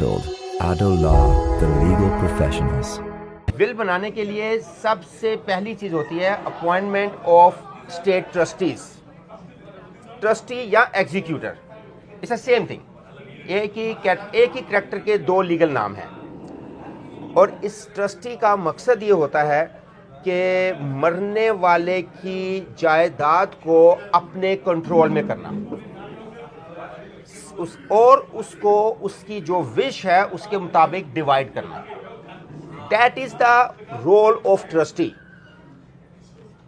handled. Adil Law, the legal professionals. Will बनाने के लिए सबसे पहली चीज़ होती है appointment of state trustees, trustee या executor, it's a same thing. एक ही कैरेक्टर के दो लीगल नाम हैं और इस ट्रस्टी का मकसद ये होता है कि मरने वाले की जायदाद को अपने कंट्रोल में करना उसको उसकी जो विश है उसके मुताबिक डिवाइड करना। That is the role of trustee.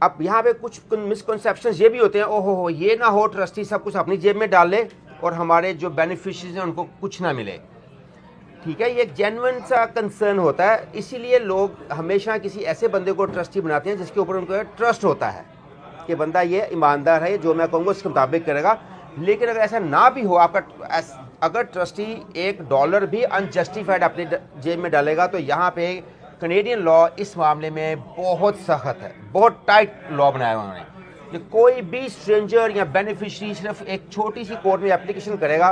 अब यहाँ पे कुछ मिसकंसेप्शंस ये भी होते हैं, ओहो ये ना हो ट्रस्टी सब कुछ अपनी जेब में डाल ले और हमारे जो बेनिफिशियरीज हैं उनको कुछ ना मिले। ठीक है, ये एक जेन्युइन सा कंसर्न होता है, इसीलिए लोग हमेशा किसी ऐसे बंदे को ट्रस्टी बनाते हैं जिसके ऊपर उनको ट्रस्ट होता है कि बंदा ये ईमानदार है, जो मैं कहूँगा उसके मुताबिक करेगा। लेकिन अगर ऐसा ना भी हो, आपका अगर ट्रस्टी $1 भी अनजस्टिफाइड अपनी जेब में डालेगा तो यहाँ पे कनेडियन लॉ इस मामले में बहुत सख्त है, बहुत टाइट लॉ बनाया हुआ उन्होंने कि कोई भी स्ट्रेंजर या बेनिफिशरी सिर्फ एक छोटी सी कोर्ट में एप्लीकेशन करेगा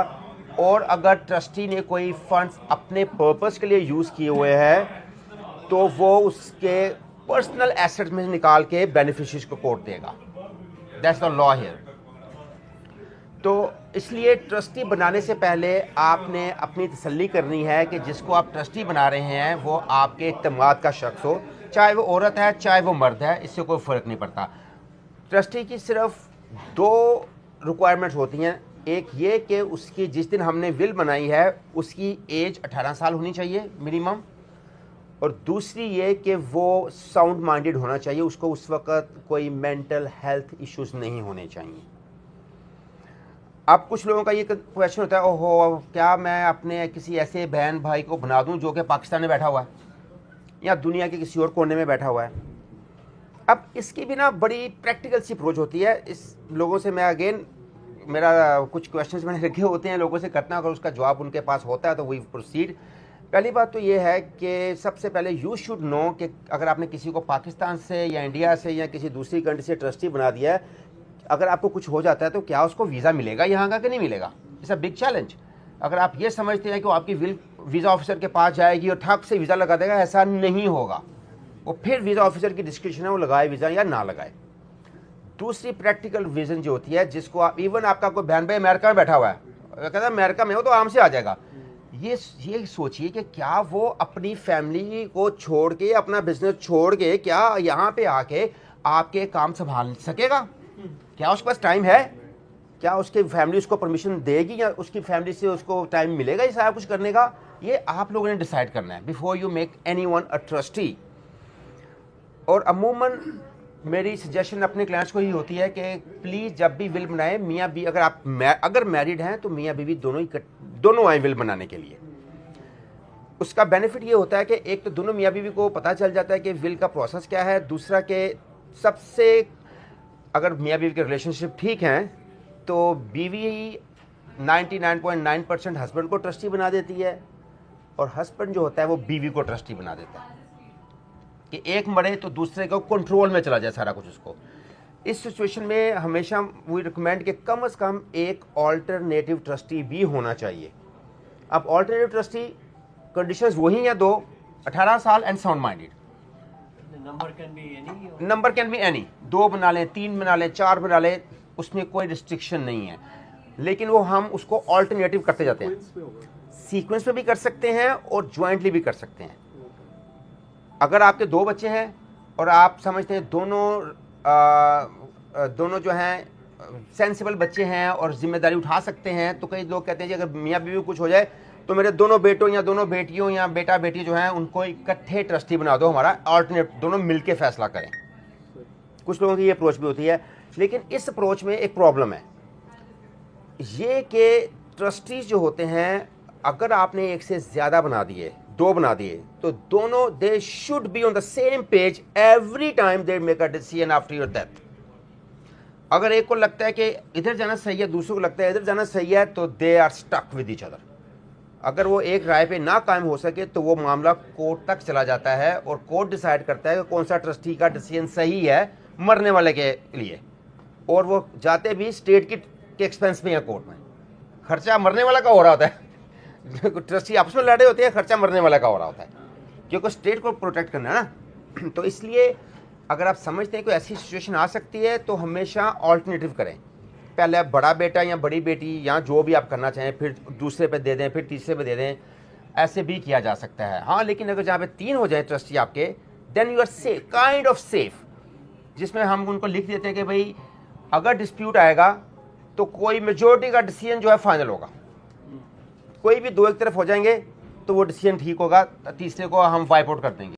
और अगर ट्रस्टी ने कोई फंड्स अपने पर्पस के लिए यूज़ किए हुए हैं तो वो उसके पर्सनल एसेट्स में निकाल के बेनिफिशरीज को कोर्ट देगा। That's the law here. तो इसलिए ट्रस्टी बनाने से पहले आपने अपनी तसल्ली करनी है कि जिसको आप ट्रस्टी बना रहे हैं वो आपके इत्मीनान का शख्स हो, चाहे वो औरत है चाहे वो मर्द है, इससे कोई फ़र्क नहीं पड़ता। ट्रस्टी की सिर्फ 2 रिक्वायरमेंट्स होती हैं। एक ये कि उसकी जिस दिन हमने विल बनाई है उसकी एज 18 साल होनी चाहिए मिनिमम, और दूसरी ये कि वो साउंड माइंडेड होना चाहिए, उसको उस वक़्त कोई मेंटल हेल्थ इश्यूज़ नहीं होने चाहिए। अब कुछ लोगों का ये क्वेश्चन होता है, ओहो क्या मैं अपने किसी ऐसे बहन भाई को बना दूं जो कि पाकिस्तान में बैठा हुआ है या दुनिया के किसी और कोने में बैठा हुआ है। अब इसकी भी ना बड़ी प्रैक्टिकल सी अप्रोच होती है। इस लोगों से मैं अगेन मेरा कुछ क्वेश्चंस मैंने रखे होते हैं लोगों से करना, अगर उसका जवाब उनके पास होता है तो वी प्रोसीड। पहली बात तो ये है कि सबसे पहले यू शुड नो कि अगर आपने किसी को पाकिस्तान से या इंडिया से या किसी दूसरी कंट्री से ट्रस्टी बना दिया है, अगर आपको कुछ हो जाता है तो क्या उसको वीज़ा मिलेगा यहाँ का कि नहीं मिलेगा? It's a big challenge. अगर आप ये समझते हैं कि वो आपकी वीज़ा ऑफिसर के पास जाएगी और ठक से वीज़ा लगा देगा, ऐसा नहीं होगा। वो फिर वीज़ा ऑफिसर की डिस्क्रिप्शन है, वो लगाए वीज़ा या ना लगाए। दूसरी प्रैक्टिकल रीज़न जो होती है, जिसको आप इवन आपका कोई बहन भाई अमेरिका में बैठा हुआ है, कहता है अमेरिका में हो तो आराम से आ जाएगा, ये सोचिए कि क्या वो अपनी फैमिली को छोड़ के, अपना बिजनेस छोड़ के क्या यहाँ पे आके आपके काम संभाल सकेगा? क्या उसके पास टाइम है? क्या उसकी फैमिली उसको परमिशन देगी या उसकी फैमिली से उसको टाइम मिलेगा ये सारा कुछ करने का? ये आप लोगों ने डिसाइड करना है before you make anyone a trustee. और अमूमन मेरी सजेशन अपने क्लाइंट्स को ही होती है कि प्लीज़ जब भी विल बनाए, मियाँ भी अगर मैरिड हैं तो मियाँ बीवी दोनों आए विल बनाने के लिए। उसका बेनिफिट ये होता है कि एक तो दोनों मियाँ बीवी को पता चल जाता है कि विल का प्रोसेस क्या है, दूसरा के सबसे अगर मियाँ बीवी के रिलेशनशिप ठीक हैं तो बीवी 99.9% हस्बैंड को ट्रस्टी बना देती है और हस्बैंड जो होता है वो बीवी को ट्रस्टी बना देता है कि एक मरे तो दूसरे को कंट्रोल में चला जाए सारा कुछ उसको। इस सिचुएशन में हमेशा वी रिकमेंड कि कम से कम एक ऑल्टरनेटिव ट्रस्टी भी होना चाहिए। अब ऑल्टरनेटिव ट्रस्टी कंडीशंस वही हैं 2, 18 साल and sound minded. Number can be any, 2 बना लें, 3 बना लें, 4 बना लें, उसमें कोई रिस्ट्रिक्शन नहीं है। लेकिन वो हम उसको ऑल्टरनेटिव करते जाते हैं, सीक्वेंस में भी कर सकते हैं और ज्वाइंटली भी कर सकते हैं। अगर आपके 2 बच्चे हैं और आप समझते हैं दोनों जो हैं सेंसिबल बच्चे हैं और जिम्मेदारी उठा सकते हैं, तो कई लोग कहते हैं कि अगर मियाँ बीवी कुछ हो जाए तो मेरे दोनों बेटों या दोनों बेटियों या बेटा बेटी जो हैं उनको इकट्ठे ट्रस्टी बना दो, हमारा ऑल्टरनेट दोनों मिलके फैसला करें। कुछ लोगों की ये अप्रोच भी होती है, लेकिन इस अप्रोच में एक प्रॉब्लम है ये कि ट्रस्टीज जो होते हैं, अगर आपने एक से ज़्यादा बना दिए, 2 बना दिए, तो दोनों they should be on the same page every time they make a decision after your death. अगर एक को लगता है कि इधर जाना सही है, दूसरे को लगता है इधर जाना सही है, तो they are stuck with each other. अगर वो एक राय पे ना कायम हो सके तो वो मामला कोर्ट तक चला जाता है और कोर्ट डिसाइड करता है कि कौन सा ट्रस्टी का डिसीजन सही है मरने वाले के लिए, और वो जाते भी स्टेट के एक्सपेंस में या कोर्ट में। खर्चा मरने वाला का हो रहा होता है, ट्रस्टी आपस में लड़े होते हैं, खर्चा मरने वाला का हो रहा होता है, क्योंकि स्टेट को प्रोटेक्ट करना है ना। तो इसलिए अगर आप समझते हैं कोई ऐसी सिचुएशन आ सकती है तो हमेशा ऑल्टरनेटिव करें। पहले बड़ा बेटा या बड़ी बेटी या जो भी आप करना चाहें, फिर दूसरे पे दे दें, फिर तीसरे पे दे दें, ऐसे भी किया जा सकता है। हाँ, लेकिन अगर जहाँ पे 3 हो जाए ट्रस्टी आपके, then you are safe, kind of safe, जिसमें हम उनको लिख देते हैं कि भाई अगर डिस्प्यूट आएगा तो कोई मेजोरिटी का डिसीजन जो है फाइनल होगा। कोई भी 2 एक तरफ हो जाएंगे तो वो डिसीजन ठीक होगा, तीसरे को हम वाइप आउट कर देंगे।